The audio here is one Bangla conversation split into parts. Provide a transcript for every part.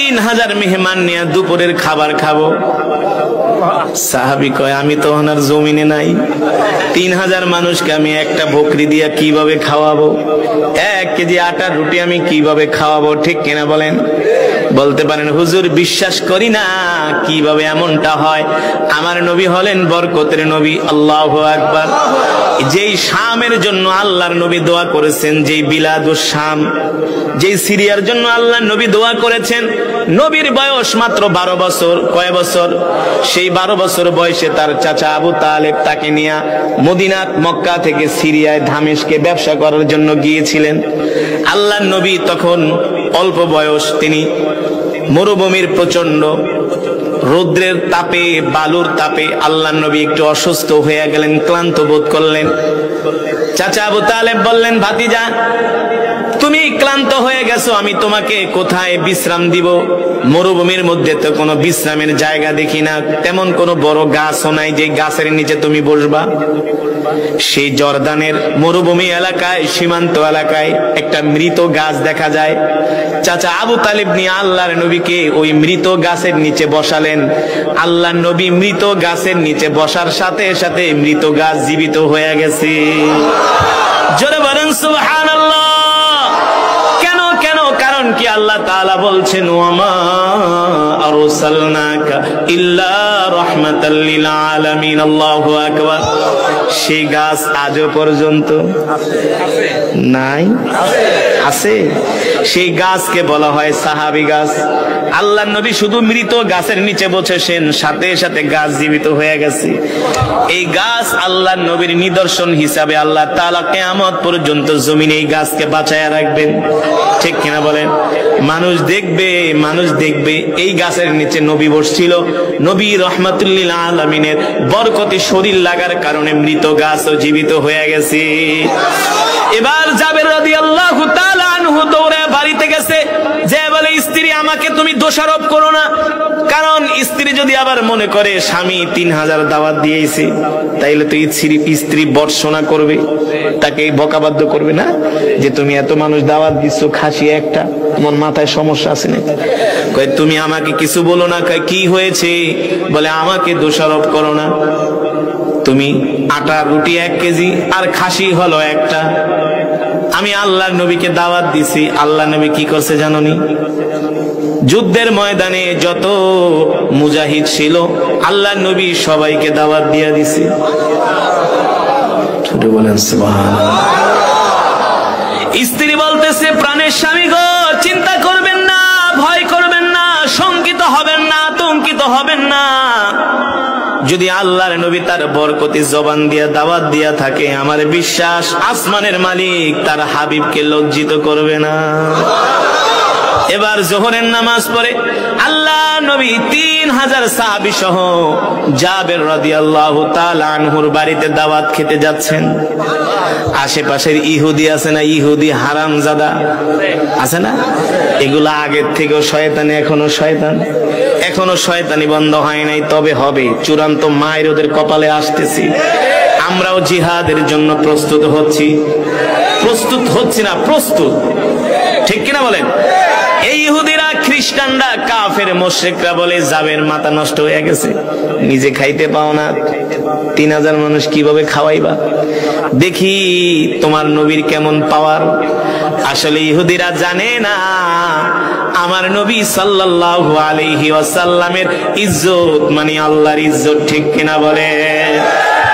3000 মেহমান নিয়ে দুপুরের খাবার খাবো। সাহাবী কয় আমি তো ওনার জমিনে নাই, 3000 মানুষকে আমি একটা বকরি দিয়া কিভাবে খাওয়াবো, 1 কেজি আটার রুটি আমি কিভাবে খাওয়াবো, ঠিক কিনা বলেন? বলতে পারেন হুজুর বিশ্বাস করি না, কিভাবে এমনটা হয়? আমার নবী হলেন বরকতের নবী। আল্লাহু আকবার। যেই শামের জন্য আল্লাহর নবী দোয়া করেছেন, যেই বিলাদুস শাম, যেই সিরিয়ার জন্য আল্লাহর নবী দোয়া করেছেন, নবীর বয়স মাত্র 12 বছর। কয় বছর? সেই 12 বছর বয়সে তার চাচা আবু তালেব তাকে নিয়ে মদিনাত মক্কা থেকে সিরিয়ায় দামেস্কে ব্যবসা করার জন্য গিয়েছিলেন। আল্লাহর নবী তখন অল্প বয়স, তিনি মরুভূমির প্রচন্ড রৌদ্রের তাপে, বালুর তাপে আল্লাহর নবী একটু অসুস্থ হয়ে গেলেন, ক্লান্ত বোধ করলেন। চাচা আবু তালেব বললেন, ভাতিজা তুমি ক্লান্ত হয়ে গেছো, আমি তোমাকে কোথায় বিশ্রাম দিব? মরুভূমির মধ্যে তো কোনো বিশ্রামের জায়গা দেখি না, তেমন কোনো বড় গাছও নাই যে গাছের নিচে তুমি বসবা। সেই জর্দানের মরুভূমি এলাকায়, সীমান্ত এলাকায় একটা মৃত গাছ দেখা যায়। চাচা আবু তালেব নিয়ে আল্লাহর নবীকে ওই মৃত গাছের নিচে বসালেন। আল্লাহর নবী মৃত গাছের নিচে বসার সাথে সাথে মৃত গাছ জীবিত হয়ে গেছে। জোরে বলেন সুবহানাল্লাহ। কেন কেন? কারণ কি? আল্লাহ তাআলা বলছেন ওয়ামা আরসালনাকা ইল্লা রাহমাতাল লিল আলামিন। আল্লাহু আকবার। সেই গাছ আজও পর্যন্ত নাই, আছে। সেই গাছকে বলা হয় সাহাবী গাছ। আল্লাহর নবী শুধু মৃত গাছের নিচে বসেছেন, সাথে সাথে গাছ জীবিত হয়ে গেছে। এই গাছ আল্লাহর নবীর নিদর্শন হিসাবে আল্লাহ তাআলা কিয়ামত পর্যন্ত জমিনে এই গাছকে বাঁচায়া রাখবেন, ঠিক কিনা বলেন? মানুষ দেখবে, মানুষ দেখবে এই গাছের নিচে নবী বসছিল। নবী রাহমাতুল লিল আলামিনের বরকতি শরীর লাগার কারণে মৃত গাছও জীবিত হয়ে গেছে। এবার জাবের রাদিয়াল্লাহু তাআলা আনহু দৌড়ে বাড়িতে গেছে, যে বলে স্ত্রী আমাকে তুমি দোষারোপ করো না, কারণ স্ত্রী যদি আবার মনে করে স্বামী 3000 দাওয়াত দিয়েছে, তাইলে তো স্ত্রী বর্ষনা করবে, তাকে বকাবাদ্য করবে না যে তুমি এত মানুষ দাওয়াত দিচ্ছ, খাসি একটা, তোমার মাথায় সমস্যা আছে না? কয় তুমি আমাকে কিছু বলো না। কয় কি হয়েছে? বলে আমাকে দোষারোপ করো না, তুমি আটা রুটি 1 কেজি আর খাসি হলো একটা। আমি আল্লাহর নবীকে দাওয়াত দিছি, আল্লাহ নবী কি করছে জানোনি? যুদ্ধের ময়দানে যত মুজাহিদ ছিল আল্লাহর নবী সবাইকে দাওয়াত দিয়ে দিছে। ছোট বলেন সুবহানাল্লাহ। স্ত্রী বলতেছে প্রাণের স্বামী গো, চিন্তা করবেন না, ভয় করবেন না, শঙ্কিত হবেন না, আতঙ্কিত হবেন না। যদি আল্লাহর নবী তার বরকতি জবান দিয়ে দাওয়াত দিয়া থাকে, আমার বিশ্বাস আসমানের মালিক তার হাবিবকে লজ্জিত করবে না। এবার জোহরের নামাজ পড়ে আল্লাহ নবী 3000 সাহাবী সহ জাবের রাদিয়াল্লাহু তাআলা আনহুর বাড়িতে দাওয়াত খেতে যাচ্ছেন। আশেপাশের ইহুদি আছে না, ইহুদি হারামজাদা আছে না, এগুলা আগের থেকেও শয়তানি, এখনো শয়তান, এখনো শয়তানি বন্ধ হয় নাই, তবে হবে। চূড়ান্ত মায়ের ওদের কপালে আসতেছি। আমরাও জিহাদের জন্য প্রস্তুত হচ্ছি, প্রস্তুত হচ্ছি না, প্রস্তুত, ঠিক কিনা বলেন? এই ইহুদিরা, খ্রিস্টানরা, কাফের মুশরিকরা বলে যাবের মাথা নষ্ট হয়ে গেছে, নিজে খাইতে পাও না, 3000 মানুষ কিভাবে খাওয়াইবা? দেখি তোমার নবীর কেমন পাওয়ার। আসলে ইহুদিরা জানে না আমার নবী সাল্লাল্লাহু আলাইহি ওয়াসাল্লামের ইজ্জত মানে আল্লাহর ইজ্জত, ঠিক কিনা বলে?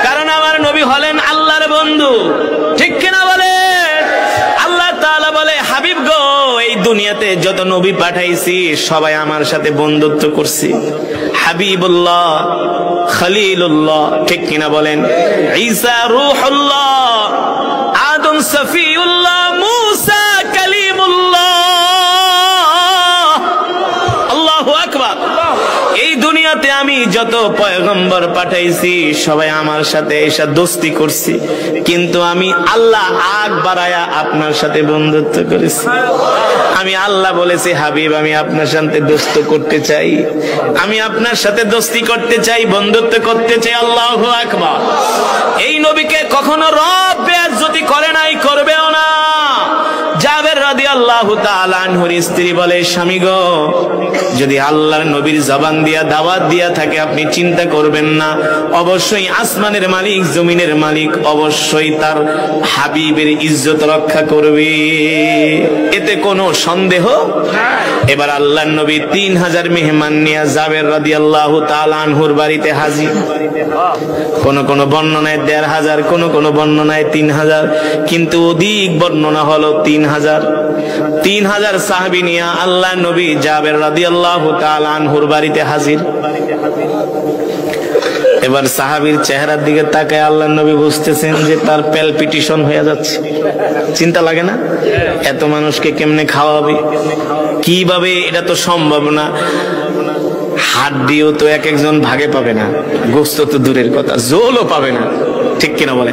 কারণ আমার নবী হলেন আল্লাহর বন্ধু, ঠিক কিনা বলে? আল্লাহ তাআলা বলে হাবিব গো, এই দুনিয়াতে যত নবী পাঠাইছি সবাই আমার সাথে বন্ধুত্ব করছে। হাবিবুল্লাহ, খলিলুল্লাহ, ঠিক কিনা বলেন? ঈসা রূহুল্লাহ, আদম সফিউল্লাহ, মুসা কালিমুল্লাহ। আল্লাহু আকবার। এই দুনিয়াতে আমি যত পয়গম্বর পাঠাইছি সবাই আমার সাথে এসে দোস্তি করছি, কিন্তু আমি আল্লাহ আগ বাড়ায়া আপনার সাথে বন্ধুত্ব করেছি। আমি আল্লাহ বলেছি হাবিব আমি আপনার সাথে দোস্ত করতে চাই, আমি আপনার সাথে দোস্তি করতে চাই, বন্ধুত্ব করতে চাই। আল্লাহু আকবার। এই নবীকে কখনো রব বেইজ্জতি করে নাই, করবেও না। জাবের রাদিয়াল্লাহু তাআলা আনহুর স্ত্রী বলে, স্বামী গো, যদি আল্লাহর নবীর জবান দিয়া দাওয়াত দিয়া থাকে আপনি চিন্তা করবেন না, অবশ্যই আসমানের মালিক জমিনের মালিক অবশ্যই তার হাবিবের ইজ্জত রক্ষা করবে, এতে কোনো সন্দেহ। এবার আল্লাহর নবী 3000 মেহমান নিয়ে জাবের রাদিয়াল্লাহু তাআলা আনহুর বাড়িতে হাজির। কোন কোন বর্ণনায় 1500, কোন বর্ণনায় 3000, কিন্তু অধিক বর্ণনা হলো 3000। 3000 সাহাবী নিয়ে আল্লাহর নবী জাবের রাদিয়াল্লাহু তাআলা আনহুর বাড়িতে হাজির। এবার সাহাবীর চেহারার দিকে তাকায় আল্লাহর নবী বুঝতেছেন যে তার প্যালপিটেশন হয়ে যাচ্ছে। চিন্তা লাগে না? এত মানুষকে কেমনে খাওয়াবে, কিভাবে? এটা তো সম্ভব না। হাড্ডিও তো এক একজন ভাগে পাবে না, গোস্ত তো দূরের কথা, জোলও পাবে না, ঠিক কিনা বলে?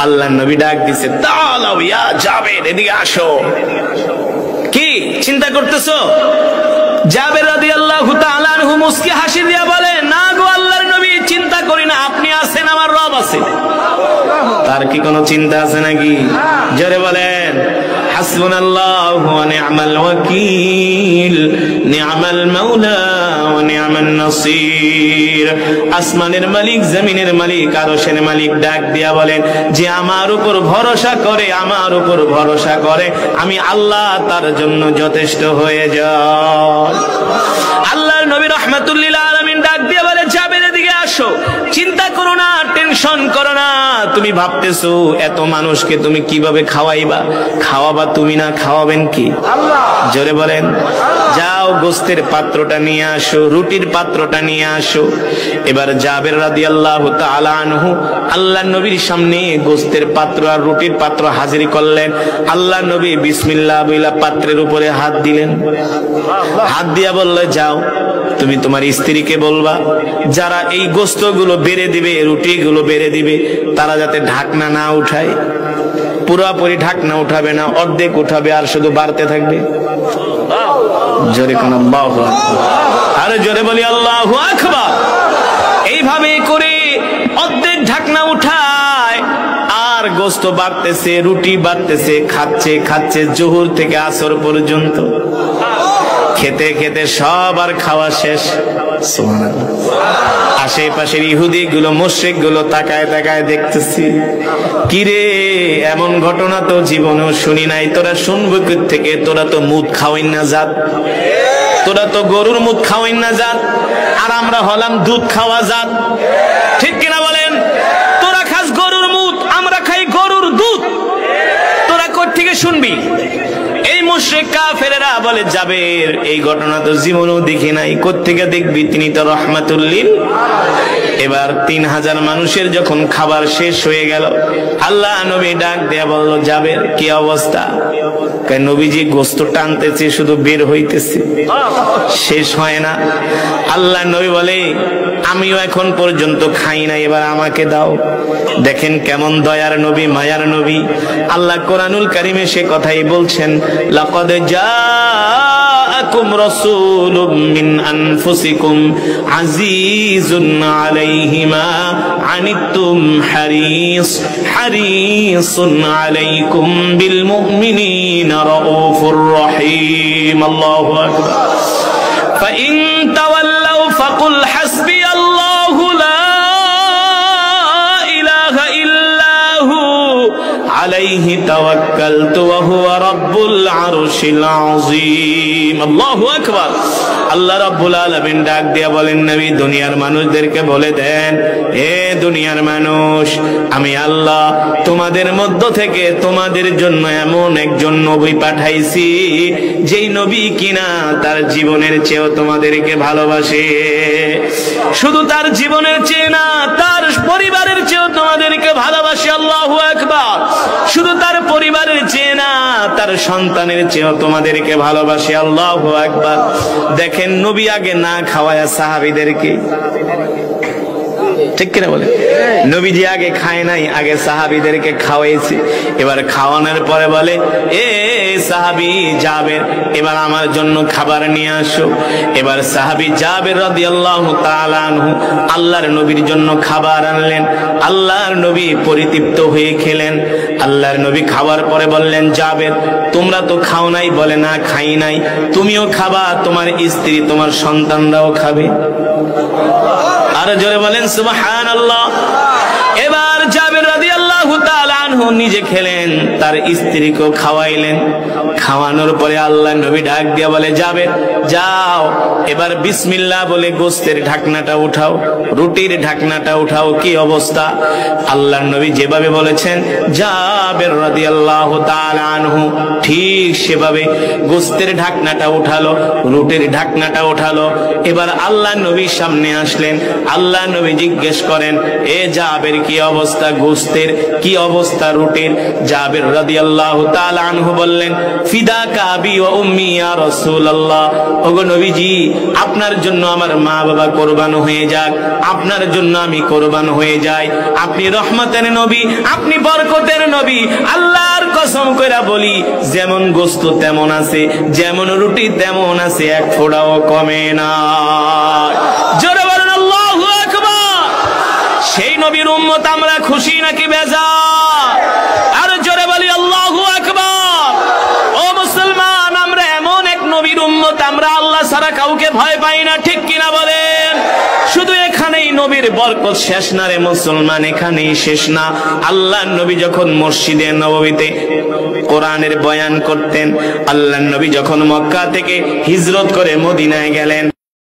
আল্লাহর নবী ডাক দিছে, তাআলাও ইয়া জাবের, এদিকে আসো। কি চিন্তা করতেছো? জাবের রাদিয়াল্লাহু তাআলা আনহু মুস্কি হাসি দিয়া বলে, না গো আল্লাহর নবী, চিন্তা করি না, আপনি আছেন, আমার রব আছে। তার কি কোনো চিন্তা আছে নাকি? জোরে বলেন, হাসবুনাল্লাহু ওয়া নি'মাল ওয়াকিল, নি'মাল মাওলা ওয়া নি'মান নাসির। আসমানের মালিক জমিনের মালিক আরশের মালিক ডাক দিয়া বলেন যে আমার উপর ভরসা করে, আমার উপর ভরসা করে, আমি আল্লাহ তার জন্য যথেষ্ট হয়ে যায়। আল্লাহর নবী রাহমাতুল লিল আলামিন ডাক দিয়া বলে, জাবের এদিকে আসো, চিন্তা করো না, টেনশন করো না। তুমি ভাবতেছো এত মানুষকে তুমি কিভাবে খাওয়াইবা? খাওয়াবা তুমি না, খাওয়াবেন কি? আল্লাহ। জোরে বলেন। যাও গোস্তের পাত্রটা নিয়ে আসো, রুটির পাত্রটা নিয়ে আসো। এবার জাবের রাদিয়াল্লাহু তাআলা আনহু আল্লাহর নবীর সামনে গোস্তের পাত্র আর রুটির পাত্র হাজির করলেন। আল্লাহর নবী বিসমিল্লাহ বইলা পাত্রের উপরে হাত দিলেন। হাত দিয়া বললে, যাও তুমি তোমার স্ত্রীকে বলবা যারা এই গোস্তগুলো বেড়ে দিবে, রুটিগুলো বেড়ে দিবে, তারা যাতে ঢাকনা না উঠায়। পুরোপুরি ঢাকনা উঠাবে না, অর্ধেক উঠাবে, আর শুধু বাড়তে থাকবে। জোরে কোন আল্লাহু আকবার, আরে জোরে বলি আল্লাহু আকবার। এইভাবে করে অর্ধেক ঢাকনা উঠায়, আর গোস্ত বাড়তেছে, রুটি বাড়তেছে, খাচ্ছে খাচ্ছে জোহর থেকে আসর পর্যন্ত। খেতে খেতে সবার খাওয়া শেষ। সুবহানাল্লাহ। আশেপাশের ইহুদি গুলো, মুশরিক গুলো তাকায় তাকায় দেখতেছি, কিরে এমন ঘটনা তো জীবনেও শুনি নাই। তোরা শুনবো থেকে? তোরা তো মুদ খাওয়াই না জাত, তোরা তো গরুর মুদ খাওয়াই না জাত, আর আমরা হলাম দুধ খাওয়া জাত, ঠিক কিনা বলেন? তোরা খাস গরুর মুদ, আমরা খাই গরুর দুধ, তোরা কোথা থেকে শুনবি? এই মুশরিক কাফেরেরা বলে, জাবের এই ঘটনা তো জীবনেও দেখি নাই। কোত্থেকে দেখবি? তিনি তো রাহমাতুল লিল। এবার 3000 মানুষের যখন খাবার শেষ হয়ে গেল, আল্লাহ নবী ডাক দেয়া বলল, জাবের কি অবস্থা? নবীজি গোস্ত টানতেছে, শুধু বের হইতেছে, শেষ হয় না। আল্লাহ নবী বলে, আমিও এখন পর্যন্ত খাই নাই, এবার আমাকে দাও। দেখেন কেমন দয়ার নবী, মায়ার নবী। আল্লাহ কোরআনুল কারীমে সে কথাই বলছেন, লাকাদ জাআকুম রাসূলুম মিন আনফুসিকুম আজিজুন আলাইহি মা আনিতুম হারিসুন আলাইকুম বিল মুমিনিনা রাউফুর রহিম। আল্লাহু আকবার। ফাইন তাওয়াল্লাউ ফাকুল হাসবিয়াল্লাহু লা ইলাহা ইল্লাহু আলাইহি তাওয়াক্কালতু ওয়া হুয়া রাব্বুল আরশিল আযীম। আল্লাহু আকবার। আল্লাহ রাব্বুল আলামিন ডাক দিয়া বলেন, নবী দুনিয়ার মানুষদেরকে বলে দেন, হে দুনিয়ার মানুষ, আমি আল্লাহ তোমাদের মধ্য থেকে তোমাদের জন্য এমন একজন নবী পাঠাইছি, যেই নবী কিনা তার জীবনের চেয়েও তোমাদেরকে ভালোবাসে। শুধু তার জীবনের চেয়ে না, তার পরিবারের চেয়েও তোমাদেরকে ভালোবাসে। আল্লাহু আকবার। শুধু তার পরিবারের চেয়ে না, তার সন্তানের চেয়েও তোমাদেরকে ভালোবাসে। আল্লাহু আকবার। দেখেন নবী আগে না খাওয়ায়া সাহাবীদেরকে, ঠিক কিনা বলে? নবীজি আগে খায় নাই, আগে সাহাবীদেরকে খাওয়াইছে। এবার খাওয়ানোর পরে বলে, এ সাহাবী জাবের, এবার আমার জন্য খাবার নিয়ে আসো। এবার সাহাবী জাবের রাদিয়াল্লাহু তাআলা আনহু আল্লাহর নবীর জন্য খাবার আনলেন। আল্লাহর নবী পরিতৃপ্ত হয়ে খেলেন। আল্লাহর নবী খাওয়ার পরে বললেন, জাবের তোমরা তো খাও নাই? বলে, না খাই নাই। তুমিও খাবা, তোমার স্ত্রী তোমার সন্তানরাও খাবে। আর জোরে বলেন সুবহানাল্লাহ। এবার জাবের রাদিয়াল্লাহু তাআলা আনহু নিজে খেলেন, তার স্ত্রীকেও খাওয়াইলেন। খাওয়ানোর পরে আল্লাহর নবী ডাক দিয়া বলে, জাবের যাও এবার বিসমিল্লাহ বলে গোশতের ঢাকনাটা উঠাও, রুটির ঢাকনাটা উঠাও। কি অবস্থা! আল্লাহর নবী যেভাবে বলেছেন জাবের রাদিয়াল্লাহু তাআলা আনহু ঠিক সেভাবে গোশতের ঢাকনাটা উঠালো, রুটির ঢাকনাটা উঠালো। এবার আল্লাহর নবীর সামনে আসলেন। আল্লাহর নবী জিজ্ঞেস করেন, এ জাবের কি অবস্থা গোশতের, কি অবস্থা রুটির? জাবের রাদিয়াল্লাহু তাআলা আনহু বললেন, ফিদাকা আবি ওয়া উম্মি ইয়া রাসূলুল্লাহ, ওগো নবীজি আপনার জন্য আমার মা বাবা কুরবান হয়ে যাক, আপনার জন্য আমি কুরবান হয়ে যাই। আপনি রহমতের নবী, আপনি বরকতের নবী। আল্লাহর কসম কইরা বলি, যেমন গোশত তেমন আছে, যেমন রুটি তেমন আছে, এক ফোঁটাও কমে না। জোরে বলেন আল্লাহু আকবার। সেই নবীর উম্মত আমরা খুশি নাকি বেজার? আর জোরে বলি আল্লাহু আকবার। ও মুসলমান, আমরা এমন এক নবীর উম্মত, আমরা আল্লাহ ছাড়া কাউকে ভয় পাই না, ঠিক কিনা বলেন? শুধু এখানেই নবীর বরকত শেষ না রে মুসলমান, এখানেই শেষ না। আল্লাহর নবী যখন মসজিদে নববীতে কোরআনের বয়ান করতেন, আল্লাহর নবী যখন মক্কা থেকে হিজরত করে মদিনায় গেলেন,